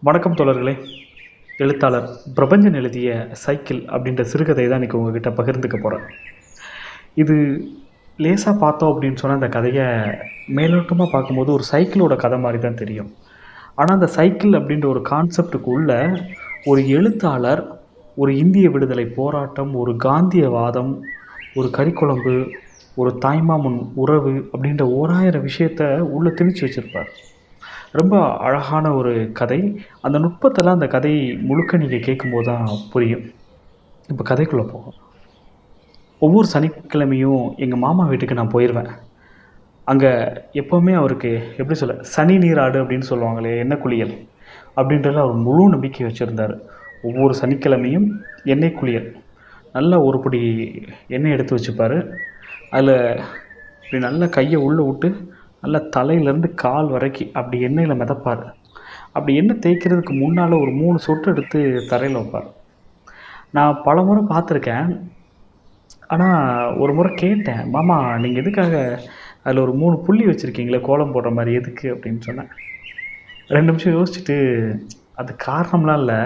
வணக்கம் தோழர்களே. எழுத்தாளர் பிரபஞ்சன் எழுதிய சைக்கிள் அப்படின்ற சிறுகதை தான் இன்றைக்கி உங்ககிட்ட பகிர்ந்துக்க போகிறேன். இது லேசாக பார்த்தோம் அப்படின்னு சொன்னால் அந்த கதையை மேலோட்டமாக பார்க்கும்போது ஒரு சைக்கிளோட கதை மாதிரி தான் தெரியும். ஆனால் அந்த சைக்கிள் அப்படின்ற ஒரு கான்செப்டுக்குள்ள ஒரு எழுத்தாளர், ஒரு இந்திய விடுதலை போராட்டம், ஒரு காந்தியவாதம், ஒரு கறிக்குழம்பு, ஒரு தாய்மாமன் உறவு அப்படின்ற 1000 விஷயத்த உள்ளே திணிச்சு வச்சுருப்பார். ரொம்ப அழகான ஒரு கதை. அந்த நுட்பத்தெல்லாம் அந்த கதை முழுக்க நீங்கள் கேட்கும்போது தான் புரியும். இப்போ கதைக்குள்ளே போகும். ஒவ்வொரு சனிக்கிழமையும் எங்கள் மாமா வீட்டுக்கு நான் போயிடுவேன். அங்கே எப்போவுமே அவருக்கு எப்படி சொல்ல, சனி நீராடு அப்படின்னு சொல்லுவாங்களே, எண்ணெய் குளியல் அப்படின்றதுல அவர் முழு நம்பிக்கை வச்சுருந்தார். ஒவ்வொரு சனிக்கிழமையும் எண்ணெய் குளியல், நல்லா ஒரு பிடி எண்ணெய் எடுத்து வச்சுப்பார். அதில் இப்படி நல்லா கையை உள்ளே விட்டு நல்லா தலையிலேருந்து கால் வரைக்கும் அப்படி எண்ணெயில் மிதப்பார். அப்படி எண்ணெய் தேய்க்கிறதுக்கு முன்னால் ஒரு 3 சொட்டு எடுத்து தரையில் வைப்பார். நான் பல முறை பார்த்துருக்கேன். ஆனால் ஒரு முறை கேட்டேன், மாமா நீங்கள் எதுக்காக அதில் ஒரு 3 புள்ளி வச்சுருக்கீங்களே கோலம் போடுற மாதிரி, எதுக்கு அப்படின்னு சொன்னேன். 2 நிமிஷம் யோசிச்சுட்டு, அது காரணம்லாம் இல்லை,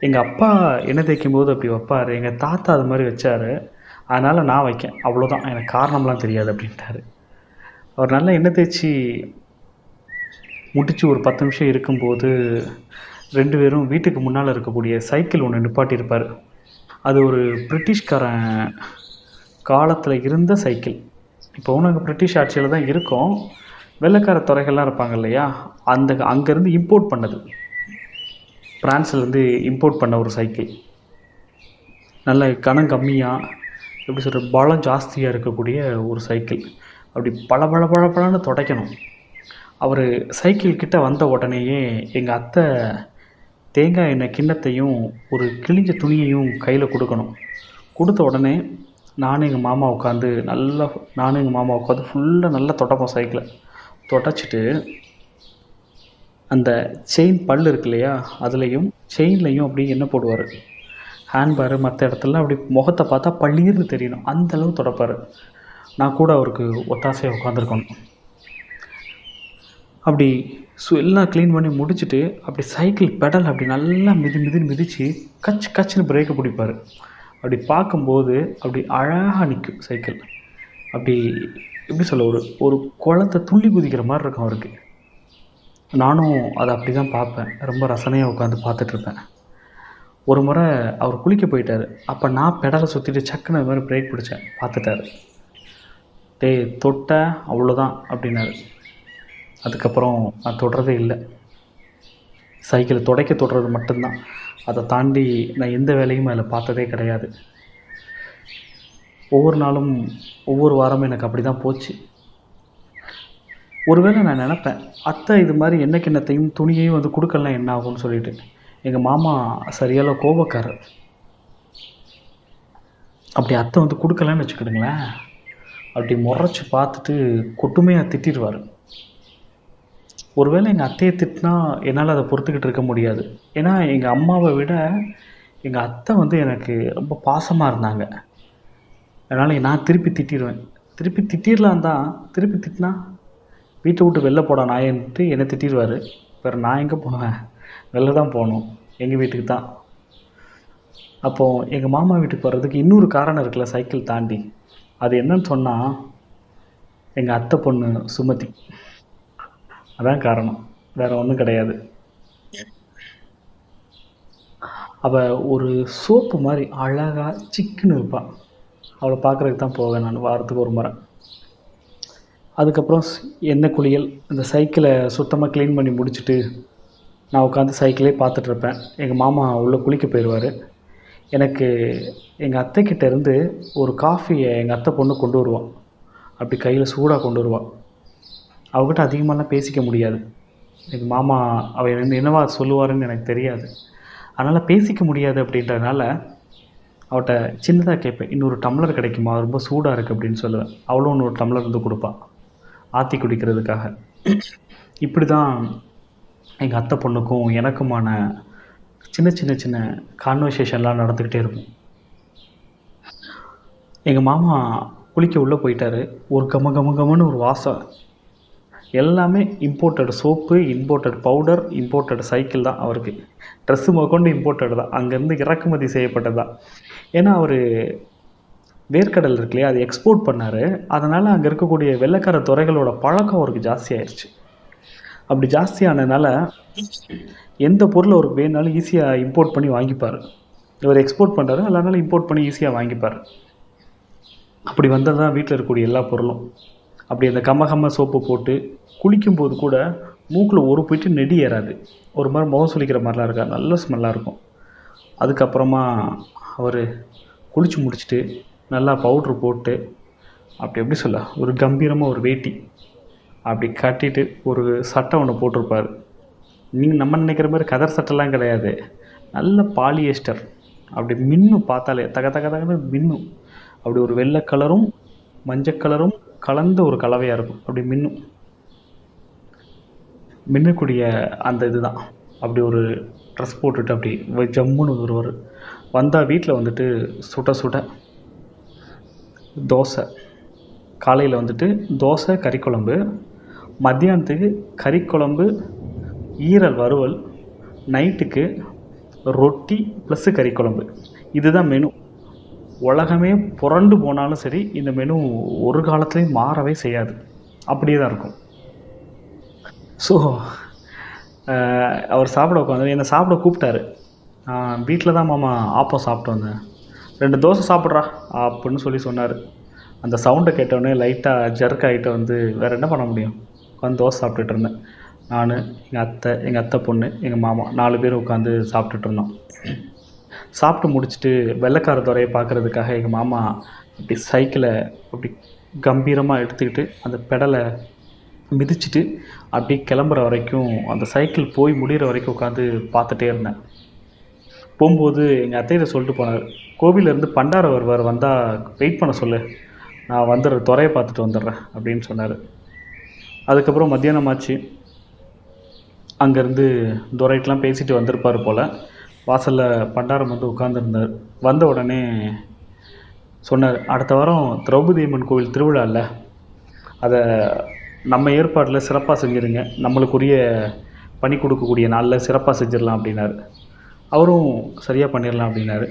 எங்கள் அப்பா எண்ணெய் தேய்க்கும் போது அப்படி வைப்பார், எங்கள் தாத்தா அது மாதிரி வச்சார், அதனால் நான் வைக்கேன், அவ்வளோதான், எனக்கு காரணம்லாம் தெரியாது அப்படின்ட்டாரு. அவர் நல்லா எண்ணெய் தேய்ச்சி முடித்து ஒரு 10 நிமிஷம் இருக்கும்போது 2 பேரும் வீட்டுக்கு முன்னால் இருக்கக்கூடிய சைக்கிள் ஒன்று நிப்பாட்டியிருப்பார். அது ஒரு பிரிட்டிஷ்காரன் காலத்தில் இருந்த சைக்கிள். இப்போவும் நாங்கள் பிரிட்டிஷ் ஆட்சியில் தான் இருக்கோம். வெள்ளைக்கார துறைகள்லாம் இருப்பாங்க இல்லையா, அங்கேருந்து இம்போர்ட் பண்ணது, ஃப்ரான்ஸ்லேருந்து இம்போர்ட் பண்ண ஒரு சைக்கிள். நல்ல கனம் கம்மியாக, எப்படி சொல்கிற, பலம் ஜாஸ்தியாக இருக்கக்கூடிய ஒரு சைக்கிள். அப்படி பளபளன்னு துடைக்கணும். அவர் சைக்கிள் கிட்ட வந்த உடனேயே எங்கள் அத்தை தேங்காய் எண்ணெய் கிண்ணத்தையும் ஒரு கிழிஞ்ச துணியையும் கையில் கொடுக்கணும். கொடுத்த உடனே நானும் எங்கள் மாமா உட்காந்து ஃபுல்லாக நல்லா தொடப்போம் சைக்கிளை. தொடச்சிட்டு அந்த செயின் பல் இருக்கு இல்லையா, அதுலேயும் செயின்லேயும் அப்படி எண்ணெய் போடுவார். ஹேண்ட்பேரு மற்ற இடத்துலலாம் அப்படி முகத்தை பார்த்தா பள்ளீர்னு தெரியணும், அந்தளவு தொடப்பார். நான் கூட அவருக்கு ஒத்தாசையாக உட்காந்துருக்கணும். அப்படி எல்லாம் க்ளீன் பண்ணி முடிச்சுட்டு அப்படி சைக்கிள் பெடல் அப்படி நல்லா மிதித்து கச்சுன்னு பிரேக்கை பிடிப்பார். அப்படி பார்க்கும்போது அப்படி அழகாக நிற்கும் சைக்கிள். அப்படி எப்படி சொல்ல, ஒரு குளத்தை துள்ளி குதிக்கிற மாதிரி இருக்கும் அவருக்கு. நானும் அதை அப்படி தான் பார்ப்பேன், ரொம்ப ரசனையாக உட்காந்து பார்த்துட்ருப்பேன். ஒரு முறை அவர் குளிக்க போயிட்டார். அப்போ நான் பெடலை சுற்றிட்டு சக்குன்னு அது மாதிரி பிரேக் பிடிச்சேன். பார்த்துட்டார். டேய் தொட்ட அவ்வளோதான் அப்படின்னாரு. அதுக்கப்புறம் நான் தொடுறதே இல்லை. சைக்கிளை தொடுறது மட்டும்தான், அதை தாண்டி நான் எந்த வேலையும் அதில் பார்த்ததே கிடையாது. ஒவ்வொரு நாளும் ஒவ்வொரு வாரமும் எனக்கு அப்படி தான் போச்சு. ஒருவேளை நான் நினப்பேன், அத்தை இது மாதிரி எண்ணெய் கிண்ணத்தையும் துணியையும் வந்து கொடுக்கலாம் என்ன ஆகும்னு சொல்லிட்டு. எங்கள் மாமா சரியான கோபக்காரர். அப்படி அத்தை வந்து கொடுக்கலன்னு வச்சுக்கிடுங்களேன், அப்படி முறைச்சி பார்த்துட்டு கொட்டுமையாக திட்டிடுவார். ஒருவேளை எங்கள் அத்தையை திட்டினா என்னால் அதை பொறுத்துக்கிட்டு இருக்க முடியாது. ஏன்னா எங்கள் அம்மாவை விட எங்கள் அத்தை வந்து எனக்கு ரொம்ப பாசமாக இருந்தாங்க. அதனால் நான் திருப்பி திட்டிடுவேன். திருப்பி திட்டிடலாம் தான், திருப்பி திட்டினா வீட்டை விட்டு வெளில போட நாயன்ட்டு என்னை திட்டிடுவார். வேறு நான் எங்கே போவேன், வெளில தான் போகணும், எங்கள் வீட்டுக்கு தான். அப்போது எங்கள் மாமா வீட்டுக்கு வர்றதுக்கு இன்னொரு காரணம் இருக்குல்ல, சைக்கிள் தாண்டி. அது என்னன்னு சொன்னால், எங்கள் அத்தை பொண்ணு சுமதி, அதான் காரணம், வேறு ஒன்றும் கிடையாது. அவள் ஒரு சோப்பு மாதிரி அழகாக சிக்குன்னு இருப்பாள். அவளை பார்க்குறதுக்கு தான் போவேன் நான் வாரத்துக்கு ஒரு முறை. அதுக்கப்புறம் எண்ணெய் குளியல், இந்த சைக்கிளை சுத்தமாக க்ளீன் பண்ணி முடிச்சுட்டு நான் உட்காந்து சைக்கிளே பார்த்துட்ருப்பேன். எங்கள் மாமா உள்ளே குளிக்க போயிடுவார். எனக்கு எங்கள் அத்தைக்கிட்டேருந்து ஒரு காஃபியை எங்கள் அத்தை பொண்ணு கொண்டு வருவாள். அப்படி கையில் சூடாக கொண்டு வருவாள். அவகிட்ட அதிகமாகலாம் பேசிக்க முடியாது. எங்கள் மாமா அவர் என்னவா சொல்லுவாருன்னு எனக்கு தெரியாது. அதனால் பேசிக்க முடியாது. அப்படின்றதுனால அவட்ட சின்னதாக கேட்பேன், இன்னொரு டம்ளர் கிடைக்குமா, ரொம்ப சூடாக இருக்குது அப்படின்னு சொல்லுவேன். அவளும் இன்னொரு டம்ளர் வந்து கொடுப்பாள் ஆற்றி குடிக்கிறதுக்காக. இப்படி தான் எங்கள் அத்தை பொண்ணுக்கும் எனக்குமான சின்ன கான்வர்சேஷன்லாம் நடந்துக்கிட்டே இருக்கும். எங்கள் மாமா குளிக்க உள்ளே போயிட்டார். ஒரு கமன்னு ஒரு வாசம். எல்லாமே imported soap, imported powder, imported cycle தான் அவருக்கு. ட்ரெஸ்ஸு முதற்கொண்டு இம்போர்ட்டட் தான். அங்கேருந்து இறக்குமதி செய்யப்பட்டது தான். ஏன்னா அவர் வேர்க்கடல் இருக்கு இல்லையா, அது எக்ஸ்போர்ட் பண்ணார். அதனால் அங்கே இருக்கக்கூடிய வெள்ளைக்கார துறைகளோட பழக்கம் அவருக்கு ஜாஸ்தியாயிருச்சு. அப்படி ஜாஸ்தியானதுனால எந்த பொருள் அவருக்கு வேணுனாலும் ஈஸியாக இம்போர்ட் பண்ணி வாங்கிப்பார். இவர் எக்ஸ்போர்ட் பண்ணுறாரு, அதனால இம்போர்ட் பண்ணி ஈஸியாக வாங்கிப்பார். அப்படி வந்தது தான் வீட்டில் இருக்கக்கூடிய எல்லா பொருளும். அப்படி அந்த கம்ம சோப்பு போட்டு குளிக்கும்போது கூட மூக்கில் ஒரு போயிட்டு நெடி ஏறாது. ஒரு மாதிரி முகம் சுளிக்கிற மாதிரிலாம் இருக்கா, நல்ல ஸ்மெல்லாக இருக்கும். அதுக்கப்புறமா அவர் குளித்து முடிச்சுட்டு நல்லா பவுட்ரு போட்டு அப்படி எப்படி சொல்ல, ஒரு கம்பீரமாக ஒரு வேட்டி அப்படி கட்டிட்டு ஒரு சட்டை ஒன்று போட்டிருப்பார். நீங்கள் நம்ம நினைக்கிற மாதிரி கதர் சட்டைலாம் கிடையாது, நல்ல பாலியஸ்டர். அப்படி மின்னும், பார்த்தாலே தக தக தகன்னு மின்னும். அப்படி ஒரு வெள்ளை கலரும் மஞ்சள் கலரும் கலந்த ஒரு கலவையாக இருக்கும். அப்படி மின்னக்கூடிய அந்த இதுதான். அப்படி ஒரு ட்ரெஸ் போட்டுட்டு அப்படி ஜம்முன்னு வருவார். வந்தால் வீட்டில் வந்துட்டு சுட சுட தோசை. காலையில் வந்துட்டு தோசை கறிக்குழம்பு, மத்தியானத்துக்கு கறிக்குழம்பு ஈரல் வறுவல், நைட்டுக்கு ரொட்டி ப்ளஸ்ஸு கறிக்குழம்பு. இதுதான் மெனு. உலகமே புரண்டு போனாலும் சரி இந்த மெனு ஒரு காலத்துலேயும் மாறவே செய்யாது, அப்படியே தான் இருக்கும். ஸோ அவர் சாப்பிட உட்காந்து என்னை சாப்பிட கூப்பிட்டாரு. வீட்டில் தான் மாமா ஆப்பம் சாப்பிட்டு வந்தேன், 2 தோசை சாப்பிட்றா அப்படின்னு சொல்லி சொன்னார். அந்த சவுண்டை கேட்டவுடனே லைட்டாக ஜர்க் ஆகிட்டு வந்து வேறு என்ன பண்ண முடியும், உட்காந்து தோசை சாப்பிட்டுட்டு இருந்தேன். நான், எங்கள் அத்தை பொண்ணு, எங்கள் மாமா 4 பேர் உட்காந்து சாப்பிட்டுட்டு இருந்தோம். சாப்பிட்டு முடிச்சுட்டு வெள்ளைக்கார துறையை பார்க்குறதுக்காக எங்கள் மாமா அப்படி சைக்கிளை அப்படி கம்பீரமாக எடுத்துக்கிட்டு அந்த பெடலை மிதிச்சுட்டு அப்படி கிளம்புற வரைக்கும், அந்த சைக்கிள் போய் முடிகிற வரைக்கும் உட்காந்து பார்த்துட்டே இருந்தேன். போகும்போது எங்கள் அத்தையிட்ட சொல்லிட்டு போனார், கோவிலேருந்து பண்டாரம் வருவார், வந்தால் வெயிட் பண்ண சொல்லு, நான் வந்துடுறேன், துறையை பார்த்துட்டு வந்துடுறேன் அப்படின்னு சொன்னார். அதுக்கப்புறம் மத்தியானம் ஆச்சு. அங்கேருந்து துரைட்டெலாம் பேசிட்டு வந்திருப்பார் போல். வாசலில் பண்டாரம் வந்து உட்காந்துருந்தார். வந்த உடனே சொன்னார், அடுத்த வாரம் திரௌபதி அம்மன் கோவில் திருவிழா இல்லை, அதை நம்ம ஏற்பாட்டில் சிறப்பாக செஞ்சுருங்க, நம்மளுக்குரிய பணி கொடுக்கக்கூடிய நாளில் சிறப்பாக செஞ்சிடலாம் அப்படின்னாரு. அவரும் சரியாக பண்ணிடலாம் அப்படின்னாரு.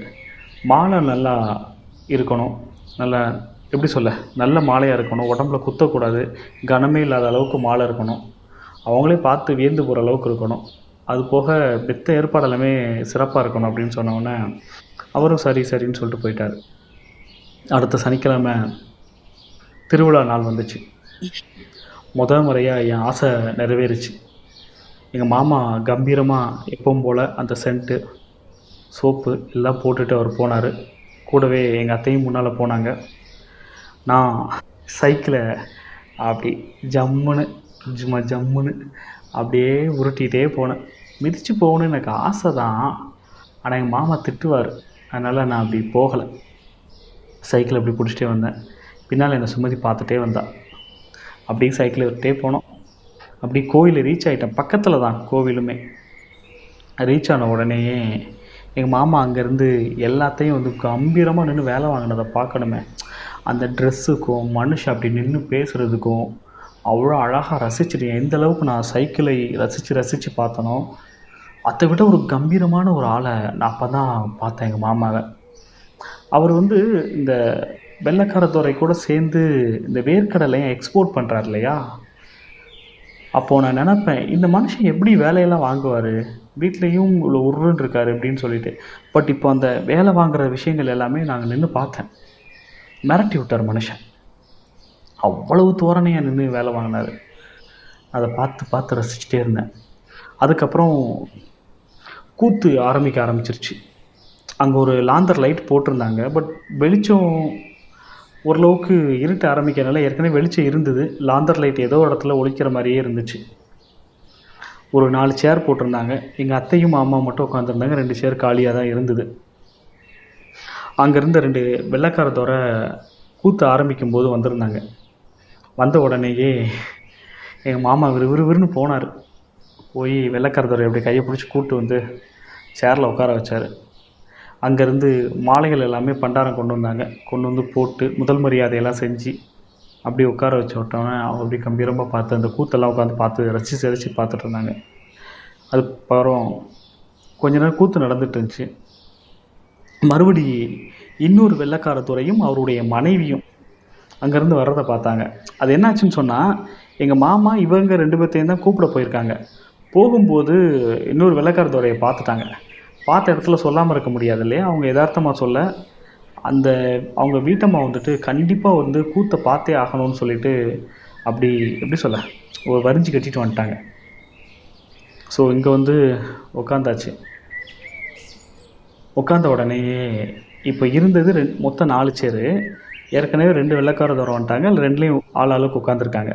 மாலை நல்லா இருக்கணும், நல்லா எப்படி சொல்ல, நல்ல மாலையாக இருக்கணும், உடம்புல குத்தக்கூடாது, கனமே இல்லாத அளவுக்கு மாலை இருக்கணும், அவங்களே பார்த்து வியந்து போகிற அளவுக்கு இருக்கணும், அது போக பெத்த ஏற்பாடு எல்லாமே சிறப்பாக இருக்கணும் அப்படின்னு சொன்னோடனே அவரும் சரின்னு சொல்லிட்டு போயிட்டார். அடுத்த சனிக்கிழமை திருவிழா நாள் வந்துச்சு. முறையாக என் ஆசை நிறைவேறிச்சு. எங்கள் மாமா கம்பீரமாக எப்பவும் போல் அந்த சென்ட்டு சோப்பு எல்லாம் போட்டுட்டு அவர் போனார். கூடவே எங்கள் அத்தையும் முன்னால் போனாங்க. நான் சைக்கிளை அப்படி ஜம்முன்னு அப்படியே உருட்டிகிட்டே போனேன். மிதித்து போகணுன்னு எனக்கு ஆசை தான், ஆனால் எங்கள் மாமா திட்டுவார், அதனால் நான் அப்படி போகலை. சைக்கிள் அப்படி பிடிச்சிட்டே வந்தேன். பின்னால் என்னை சுமதி பார்த்துட்டே வந்தாள். அப்படியே சைக்கிளை விட்டே போனோம். அப்படி கோவில் ரீச் ஆகிட்டேன். பக்கத்தில் தான் கோவிலுமே. ரீச் ஆன உடனேயே எங்கள் மாமா அங்கேருந்து எல்லாத்தையும் வந்து கம்பீரமாக நின்று வேலை வாங்கினதை பார்க்கணுமே. அந்த ட்ரெஸ்ஸுக்கும் மனுஷன் அப்படி நின்று பேசுகிறதுக்கும் அவ்வளோ அழகாக ரசிச்சிட்டேன். எந்த அளவுக்கு நான் சைக்கிளை ரசித்து பார்த்தனோ அதை விட ஒரு கம்பீரமான ஒரு ஆளை நான் அப்போ தான் பார்த்தேன் எங்கள் மாமாவை. அவர் வந்து இந்த வெள்ளைக்காரத்துறை கூட சேர்ந்து இந்த வேர்க்கடலையும் எக்ஸ்போர்ட் பண்ணுறாரு இல்லையா, அப்போது நான் நினப்பேன், இந்த மனுஷன் எப்படி வேலையெல்லாம் வாங்குவார், வீட்லேயும் இவ்வளோ உருன்னு இருக்கார் அப்படின்னு சொல்லிட்டு. பட் இப்போ அந்த வேலை வாங்குகிற விஷயங்கள் எல்லாமே நாங்கள் நின்று பார்த்தேன். மிரட்டி விட்டார் மனுஷன். அவ்வளவு தோரணையாக நின்று வேலை வாங்கினார். அதை பார்த்து ரசிச்சுட்டே இருந்தேன். அதுக்கப்புறம் கூத்து ஆரம்பிச்சிருச்சு. அங்கே ஒரு லாந்தர் லைட் போட்டிருந்தாங்க. பட் வெளிச்சம் ஓரளவுக்கு இருட்ட ஆரம்பிக்கிறனால ஏற்கனவே வெளிச்சம் இருந்தது. லாந்தர் லைட் ஏதோ இடத்துல ஒழிக்கிற மாதிரியே இருந்துச்சு. ஒரு 4 சேர் போட்டிருந்தாங்க. எங்கள் அத்தையும் மாமா மட்டும் உட்காந்துருந்தாங்க. 2 சேர் காலியாக தான் இருந்தது. அங்கேருந்து 2 வெள்ளைக்காரத்தோரை கூத்து ஆரம்பிக்கும்போது வந்திருந்தாங்க. வந்த உடனேயே எங்கள் மாமா விறுவிறுன்னு போனார். போய் வெள்ளைக்காரத்தோரை அப்படி கையை பிடிச்சி கூப்பிட்டு வந்து சேரில் உட்கார வச்சார். அங்கேருந்து மாலைகள் எல்லாமே பண்டாரம் கொண்டு வந்தாங்க. கொண்டு வந்து போட்டு முதல் மரியாதையெல்லாம் செஞ்சு அப்படி உட்கார வச்சு விட்டோன்னே அவங்க அப்படி கம்பீரமாக பார்த்து அந்த கூத்தெல்லாம் உட்காந்து பார்த்து ரசித்து ரசித்து பார்த்துட்டு இருந்தாங்க. அதுக்கப்புறம் கொஞ்ச நேரம் கூத்து நடந்துட்டு இருந்துச்சு. மறுபடி இன்னொரு வெள்ளைக்கார துரையும் அவருடைய மனைவியும் அங்கேருந்து வர்றதை பார்த்தாங்க. அது என்னாச்சுன்னு சொன்னால், எங்கள் மாமா இவங்க 2 பேர்த்தையும் தான் கூப்பிட போயிருக்காங்க. போகும்போது இன்னொரு வெள்ளைக்கார துரையை பார்த்துட்டாங்க. பார்த்த இடத்துல சொல்லாமல் இருக்க முடியாது இல்லையா? அவங்க யதார்த்தமாக சொல்ல, அந்த அவங்க வீட்டம்மா வந்துட்டு கண்டிப்பாக வந்து கூத்தை பார்த்தே ஆகணும்னு சொல்லிட்டு அப்படி எப்படி சொல்ல, ஒரு வரிஞ்சு கட்டிட்டு வந்துட்டாங்க. ஸோ இங்கே வந்து உட்காந்தாச்சு. உட்காந்த உடனேயே இப்போ இருந்தது மொத்தம் 4 சேரு. ஏற்கனவே 2 வெள்ளைக்கார துரை வந்துட்டாங்க. அதில் 2லேயும் ஆளுக்கு உட்காந்துருக்காங்க.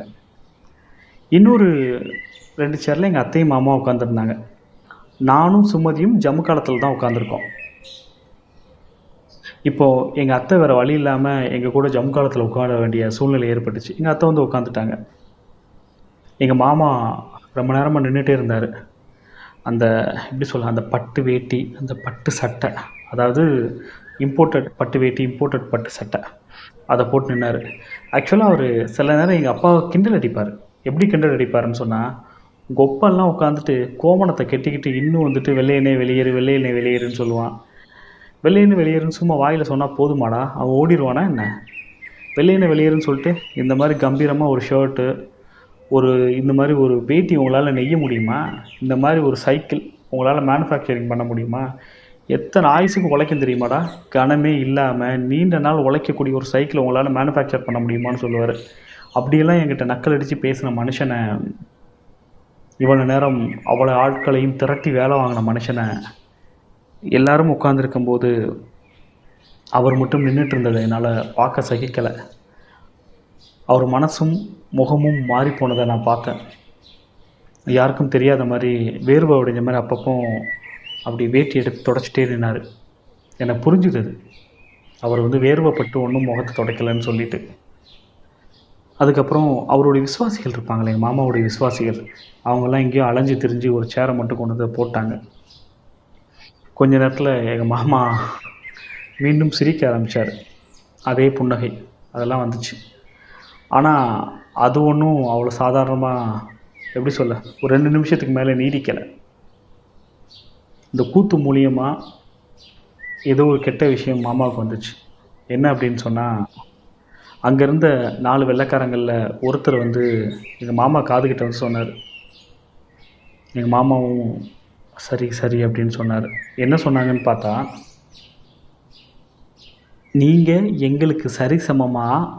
இன்னொரு 2 சேரில் எங்கள் அத்தையும் மாமாவும் உட்காந்துருந்தாங்க. நானும் சுமதியும் ஜம்மு காலத்தில் தான் உட்காந்துருக்கோம். இப்போது எங்கள் அத்தை வேறு வழி இல்லாமல் எங்கள் கூட ஜம்மு காலத்தில் உட்கார வேண்டிய சூழ்நிலை ஏற்பட்டுச்சு. எங்கள் அத்தை வந்து உட்காந்துட்டாங்க. எங்கள் மாமா ரொம்ப நேரமாக நின்றுட்டே இருந்தார். அந்த எப்படி சொல்ல, அந்த பட்டு வேட்டி, அந்த பட்டு சட்டை, அதாவது இம்போர்ட்டட் பட்டு வேட்டி, இம்போர்ட்டட் பட்டு சட்டை, அதை போட்டு நின்னார். ஆக்சுவலாக அவர் சில நேரம் எங்கள் அப்பாவை கிண்டல் அடிப்பார். எப்படி கிண்டல் அடிப்பாருன்னு சொன்னால், கொப்பெல்லாம் உட்காந்துட்டு கோமணத்தை கெட்டிக்கிட்டு இன்னும் வந்துட்டு வெள்ளையனே வெளியேறு, வெள்ளையனே வெளியேறுன்னு சொல்லுவான். வெள்ளையனே வெளியேறுன்னு சும்மா வாயில் சொன்னால் போதுமாடா, அவன் ஓடிடுவானா என்ன? வெள்ளையனே வெளியேறுன்னு சொல்லிட்டு இந்த மாதிரி கம்பீரமாக ஒரு ஷர்ட்டு, இந்த மாதிரி ஒரு வேட்டி உங்களால் நெய்ய முடியுமா? இந்த மாதிரி ஒரு சைக்கிள் உங்களால் மேனுஃபேக்சரிங் பண்ண முடியுமா? எத்தனை ஆயுசுக்கு உழைக்கும் தெரியுமாடா? கனமே இல்லாமல் நீண்ட நாள் உழைக்கக்கூடிய ஒரு சைக்கிளை உங்களால் மேனுஃபேக்சர் பண்ண முடியுமான்னு சொல்லுவார். அப்படியெல்லாம் என்கிட்ட நக்கல் அடித்து பேசின மனுஷனை, இவ்வளோ நேரம் அவ்வளோ ஆட்களையும் திரட்டி வேலை வாங்கின மனுஷனை, எல்லாரும் உட்காந்துருக்கும்போது அவர் மட்டும் நின்றுட்டு இருந்ததை என்னால் பார்க்க சகிக்கலை. அவர் மனசும் முகமும் மாறி போனதை நான் பார்த்தேன். யாருக்கும் தெரியாத மாதிரி வேர்வை உடைஞ்ச மாதிரி அப்பப்போ அப்படி வேட்டி எடுத்து தொடச்சிட்டே நின்னார். எனக்கு புரிஞ்சுது அவர் வந்து வேர்வைப்பட்டு ஒன்றும் முகத்தை துடைக்கலைன்னு சொல்லிட்டு. அதுக்கப்புறம் அவருடைய விசுவாசிகள் இருப்பாங்களே, எங்கள் மாமாவுடைய விசுவாசிகள், அவங்கெல்லாம் எங்கேயோ அலைஞ்சு திரிஞ்சு ஒரு சேரை மட்டும் கொண்டு வந்து போட்டாங்க. கொஞ்ச நேரத்தில் எங்கள் மாமா மீண்டும் சிரிக்க ஆரம்பித்தார். அதே புன்னகை அதெல்லாம் வந்துச்சு. ஆனால் அது ஒன்றும் அவ்வளோ சாதாரணமாக எப்படி சொல்ல, ஒரு 2 நிமிஷத்துக்கு மேலே நீடிக்கலை. இந்த கூத்து மூலியமாக ஏதோ ஒரு கெட்ட விஷயம் மாமாவுக்கு வந்துச்சு. என்ன அப்படின்னு சொன்னால், அங்கே இருந்த 4 வெள்ளைக்காரங்களில் ஒருத்தர் வந்து எங்கள் மாமா காதுகிட்ட வந்து சொன்னார். எங்கள் மாமாவும் சரி சரி அப்படின்னு சொன்னார். என்ன சொன்னாங்கன்னு பார்த்தா, நீங்கள் எங்களுக்கு சரி சமமாக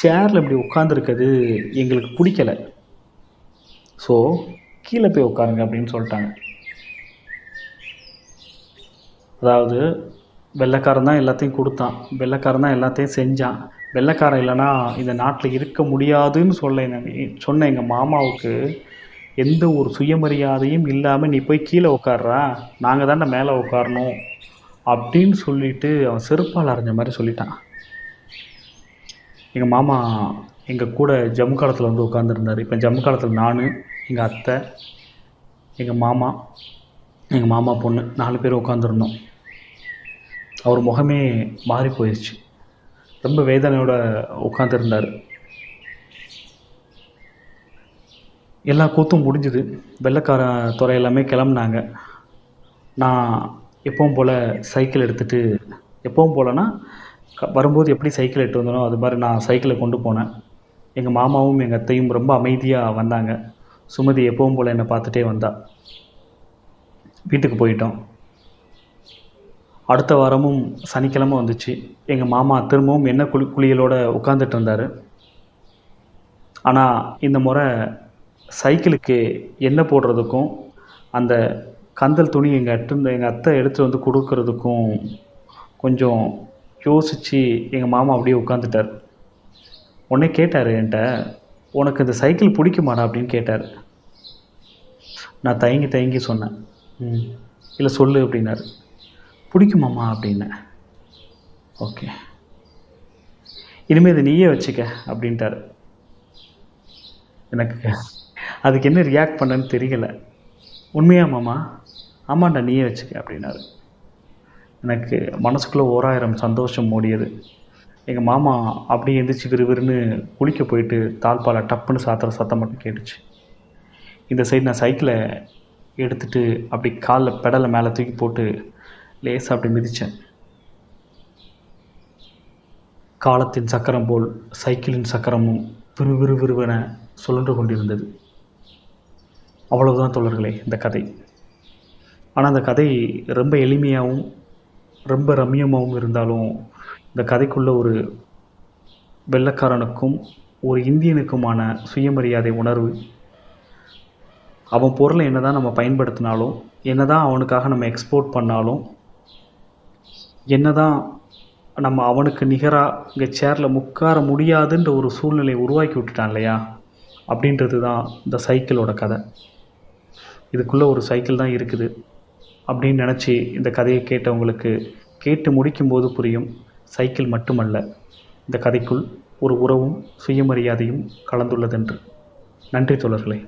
சேரில் இப்படி உட்காந்துருக்கிறது எங்களுக்கு பிடிக்கலை, ஸோ கீழே போய் உட்காருங்க அப்படின்னு சொல்லிட்டாங்க. அதாவது வெள்ளைக்காரன் தான் எல்லாத்தையும் கொடுத்தான், வெள்ளைக்காரன் தான் எல்லாத்தையும் செஞ்சான், வெள்ளைக்காரன் இல்லைன்னா இந்த நாட்டில் இருக்க முடியாதுன்னு சொன்ன எங்கள் மாமாவுக்கு எந்த ஒரு சுயமரியாதையும் இல்லாமல் நீ போய் கீழே உட்கார்றா, நாங்கள் தானே மேலே உட்காரணும் அப்படின்னு சொல்லிட்டு அவன் செருப்பால் அரைஞ்ச மாதிரி சொல்லிட்டான். எங்கள் மாமா எங்கள் கூட ஜம்மு காலத்தில் வந்து உட்காந்துருந்தார். இப்போ ஜம்மு காலத்தில் நான், எங்கள் அத்தை, எங்கள் மாமா பொண்ணு 4 பேர் உட்காந்துருந்தோம். அவர் முகமே மாறி போயிடுச்சு. ரொம்ப வேதனையோடு உட்காந்துருந்தார். எல்லா கூத்தும் முடிஞ்சுது. வெள்ளைக்கார துறை எல்லாமே கிளம்புனாங்க. நான் எப்பவும் போல் சைக்கிள் எடுத்துகிட்டு, எப்பவும் போலனா வரும்போது எப்படி சைக்கிள் எடுத்து வந்தனோ அது மாதிரி நான் சைக்கிளை கொண்டு போனேன். எங்கள் மாமாவும் எங்கள் அத்தையும் ரொம்ப அமைதியாக வந்தாங்க. சுமதி எப்பவும் போல் என்னை பார்த்துட்டே வந்தா. வீட்டுக்கு போயிட்டோம். அடுத்த வாரமும் சனிக்கிழமை வந்துச்சு. எங்கள் மாமா திரும்பவும் என்ன குளியலோடு உட்காந்துட்டு இருந்தார். ஆனால் இந்த முறை சைக்கிளுக்கு எண்ணெய் போடுறதுக்கும் அந்த கந்தல் துணி எங்கள் அத்தை எடுத்து வந்து கொடுக்கறதுக்கும் கொஞ்சம் யோசித்து எங்கள் மாமா அப்படியே உட்காந்துட்டார். உடனே கேட்டார் என்கிட்ட, உனக்கு இந்த சைக்கிள் பிடிக்குமாடா அப்படின்னு கேட்டார். நான் தயங்கி சொன்னேன். இல்லை சொல்லு அப்படின்னாரு. பிடிக்குமாம்மா அப்படின்னேன். ஓகே, இனிமேல் இதை நீயே வச்சுக்க அப்படின்ட்டார். எனக்கு அதுக்கு என்ன ரியாக்ட் பண்ணேன்னு தெரியல. உண்மையா மாமா? ஆமாண்டா நீயே வச்சுக்க அப்படின்னாரு. எனக்கு மனசுக்குள்ளே 1000 சந்தோஷம் ஓடியது. எங்கள் மாமா அப்படியே எந்திரிச்சு விறுவிறுன்னு குளிக்க போயிட்டு தாழ்பாலை டப்புன்னு சாத்துற சத்தம் மட்டும் கேட்டுச்சு. இந்த சைடு நான் சைக்கிளை எடுத்துகிட்டு அப்படி காலில் பெடலை மேலே தூக்கி போட்டு லேசாக அப்படி மிதித்தேன். காலத்தின் சக்கரம் போல் சைக்கிளின் சக்கரமும் விறுவிறுவிறுவென சுழன்று கொண்டிருந்தது. அவ்வளவுதான் தோழர்களே இந்த கதை. ஆனால் அந்த கதை ரொம்ப எளிமையாகவும் ரொம்ப ரம்மியமாகவும் இருந்தாலும் இந்த கதைக்குள்ளே ஒரு வெள்ளைக்காரனுக்கும் ஒரு இந்தியனுக்குமான சுயமரியாதை உணர்வு, அவன் பொருளை என்ன தான் நம்ம பயன்படுத்தினாலும், என்ன தான் அவனுக்காக நம்ம எக்ஸ்போர்ட் பண்ணாலும், என்ன தான் நம்ம அவனுக்கு நிகராக இங்கே சேரில் உட்கார முடியாதுன்ற ஒரு சூழ்நிலையை உருவாக்கி விட்டுட்டான் இல்லையா, அப்படின்றது தான் இந்த சைக்கிளோட கதை. இதுக்குள்ளே ஒரு சைக்கிள் தான் இருக்குது அப்படின்னு நினச்சி இந்த கதையை கேட்டவங்களுக்கு கேட்டு முடிக்கும்போது புரியும், சைக்கிள் மட்டுமல்ல, இந்த கதைக்குள் ஒரு உறவும் சுயமரியாதையும் கலந்துள்ளதென்று. நன்றி தோழர்களே.